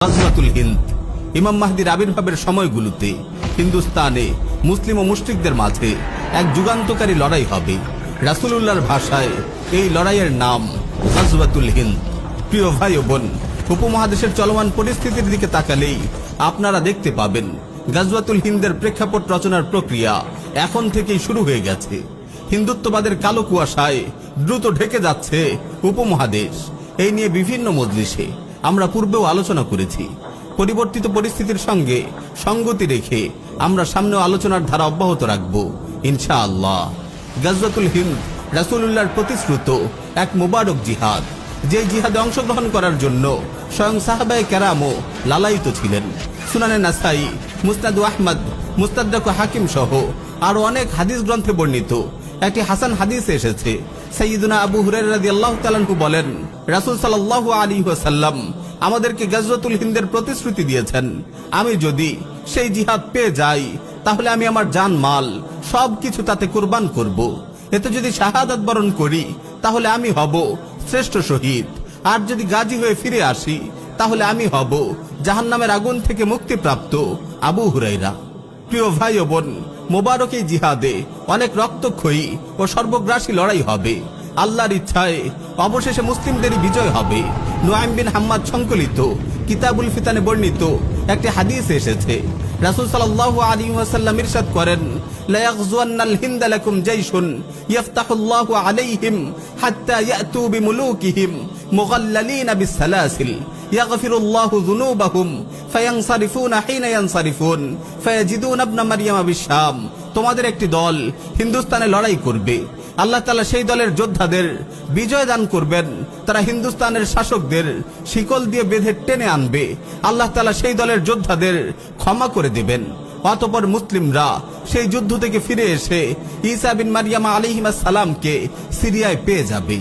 গাজওয়াতুল হিন্দ। ইমাম মাহদির আবির্ভাবের সময়গুলোতে হিন্দুস্তানে মুসলিম ও মুশরিকদের মাঝে এক যুগান্তকারী লড়াই হবে। রাসূলুল্লাহর ভাষায় এই লড়াইয়ের নাম গাজওয়াতুল হিন্দ। প্রিয় ভাই ও বোন, উপমহাদেশের চলমান পরিস্থিতির দিকে তাকালেই আপনারা দেখতে পাবেন গাজওয়াতুল হিন্দের প্রেক্ষাপট রচনার প্রক্রিয়া এখন থেকেই শুরু হয়ে গেছে। হিন্দুত্ববাদের কালো কুয়াশায় দ্রুত ঢেকে যাচ্ছে উপমহাদেশ। এই নিয়ে বিভিন্ন মজলিসে আমরা পূর্বেও আলোচনা করেছি। পরিবর্তিত পরিস্থিতির সঙ্গে সঙ্গতি রেখে আমরা সামনেও আলোচনার ধারা অব্যাহত রাখব ইনশাআল্লাহ। গাজওয়াতুল হিন্দ রাসূলুল্লাহর প্রতিশ্রুত এক মুবারক জিহাদ, যে জিহাদে অংশগ্রহণ করার জন্য স্বয়ং সাহাবায়ে কেরামও লালায়িত ছিলেন। সুনানে নাসাই, মুসনাদ আহমদ, মুস্তাদরাক হাকিম সহ আরো অনেক হাদিস গ্রন্থে বর্ণিত একটি হাসান হাদিসে এসেছে, সাইয়্যিদুনা আবু হুরায়রা রাদিয়াল্লাহু তাআলা আনহু বলেন, রাসূল সাল্লাল্লাহু আলাইহি ওয়াসাল্লাম আমাদেরকে গাজওয়াতুল হিন্দের প্রতিশ্রুতি দিয়েছেন, আমি যদি সেই জিহাদ পেয়ে যাই তাহলে আমি আমার জান মাল সবকিছু তাতে কুরবান করব। এতে যদি শাহাদাত বরণ করি তাহলে আমি হব শ্রেষ্ঠ শহীদ, আর যদি গাজী হয়ে ফিরে আসি তাহলে আমি হব জাহান্নামের আগুন থেকে মুক্তিপ্রাপ্ত আবু হুরায়রা। প্রিয় ভাই ও বোন, মোবারক এই জিহাদে অনেক রক্তক্ষয়ী ও সর্বগ্রাসী লড়াই হবে। আল্লাহর ইচ্ছায় অবশেষে মুসলিমদেরই বিজয় হবে। নুআইম বিন হাম্মাদ সংকলিত কিতাবুল ফিতানে বর্ণিত একটি হাদিসে এসেছে, রাসূল সাল্লাল্লাহু আলাইহি ওয়াসাল্লাম ইরশাদ করেন, লা ইয়াগজুয়ান্নাল হিন্দ লাকুম জাইশুন ইফতাহুল্লাহু আলাইহিম হাত্তা ইয়াতু বিমুলুকিহিম মুগাল্লালিনা বিসসালাসিল ইয়াগফিরুল্লাহু যুনুবাহুম ফায়ানসারিফুনা হিনা ইয়ানসারিফুন ফায়াজিদুনা ইবনা মারইয়াম বিশাম। তোমাদের একটি দল হিন্দুস্তানে লড়াই করবে, আল্লাহ তাআলা সেই দলের যোদ্ধাদের বিজয় দান করবেন। তারা হিন্দুস্তানের শাসকদের শিকল দিয়ে বেঁধে টেনে আনবে, আল্লাহ তাআলা সেই দলের যোদ্ধাদের ক্ষমা করে দেবেন। অতঃপর মুসলিমরা সেই যুদ্ধ থেকে ফিরে এসে ঈসা বিন মারইয়াম আলাইহিস সালামকে সিরিয়ায় পেয়ে যাবে।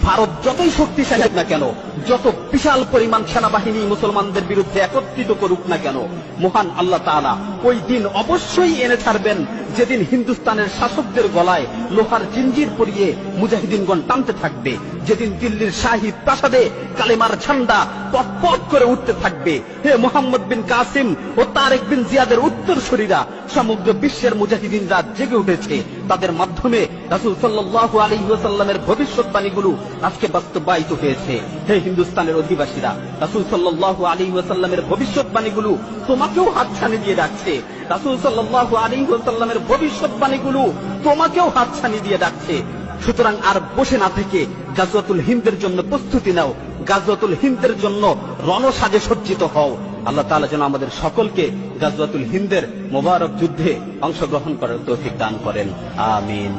ভারত যতই শক্তিশালী হোক না কেন, যত বিশাল পরিমাণ সেনাবাহিনী মুসলমানদের বিরুদ্ধে একত্রিত করুক না কেন, মহান আল্লাহ তাআলা ওই দিন অবশ্যই এনে ছাড়বেন যেদিন হিন্দুস্তানের শাসকদের গলায় লোহার জিঞ্জির পরিয়ে মুজাহিদিনগণ টানতে থাকবে, যেদিন দিল্লির শাহী প্রাসাদে কালেমার ঝান্ডা পটপট করে উঠতে থাকবে। হে মুহাম্মদ বিন কাসিম ও তারেক বিন জিয়াদের উত্তরসূরিরা, সমগ্র বিশ্বের মুজাহিদিনরা জেগে উঠেছে। তাদের মাধ্যমে রাসূল সাল্লাল্লাহু আলাইহি ওয়াসাল্লামের ভবিষ্যৎবাণীগুলো আজকে বাস্তবায়িত হয়েছে। হে হিন্দুস্তানের অধিবাসীরা, রাসূল সাল্লাল্লাহু আলাইহি ওয়াসাল্লামের ভবিষ্যৎবাণীগুলো তোমাকেও হাতছানি দিয়ে রাখছে। রাসূল সাল্লাল্লাহু আলাইহি ওয়াসাল্লামের ভবিষ্যৎবাণীগুলো তোমাকেও হাতছানি দিয়ে রাখছে। সুতরাং আর বসে না থেকে গাজওয়াতুল হিন্দের জন্য প্রস্তুতি নাও, গাজওয়াতুল হিন্দের জন্য রণসাজে সজ্জিত হও। আল্লাহ তাআলা যেন আমাদের সকলকে গাজওয়াতুল হিন্দের মোবারক যুদ্ধে অংশগ্রহণ করার তৌফিক দান করেন। আমিন।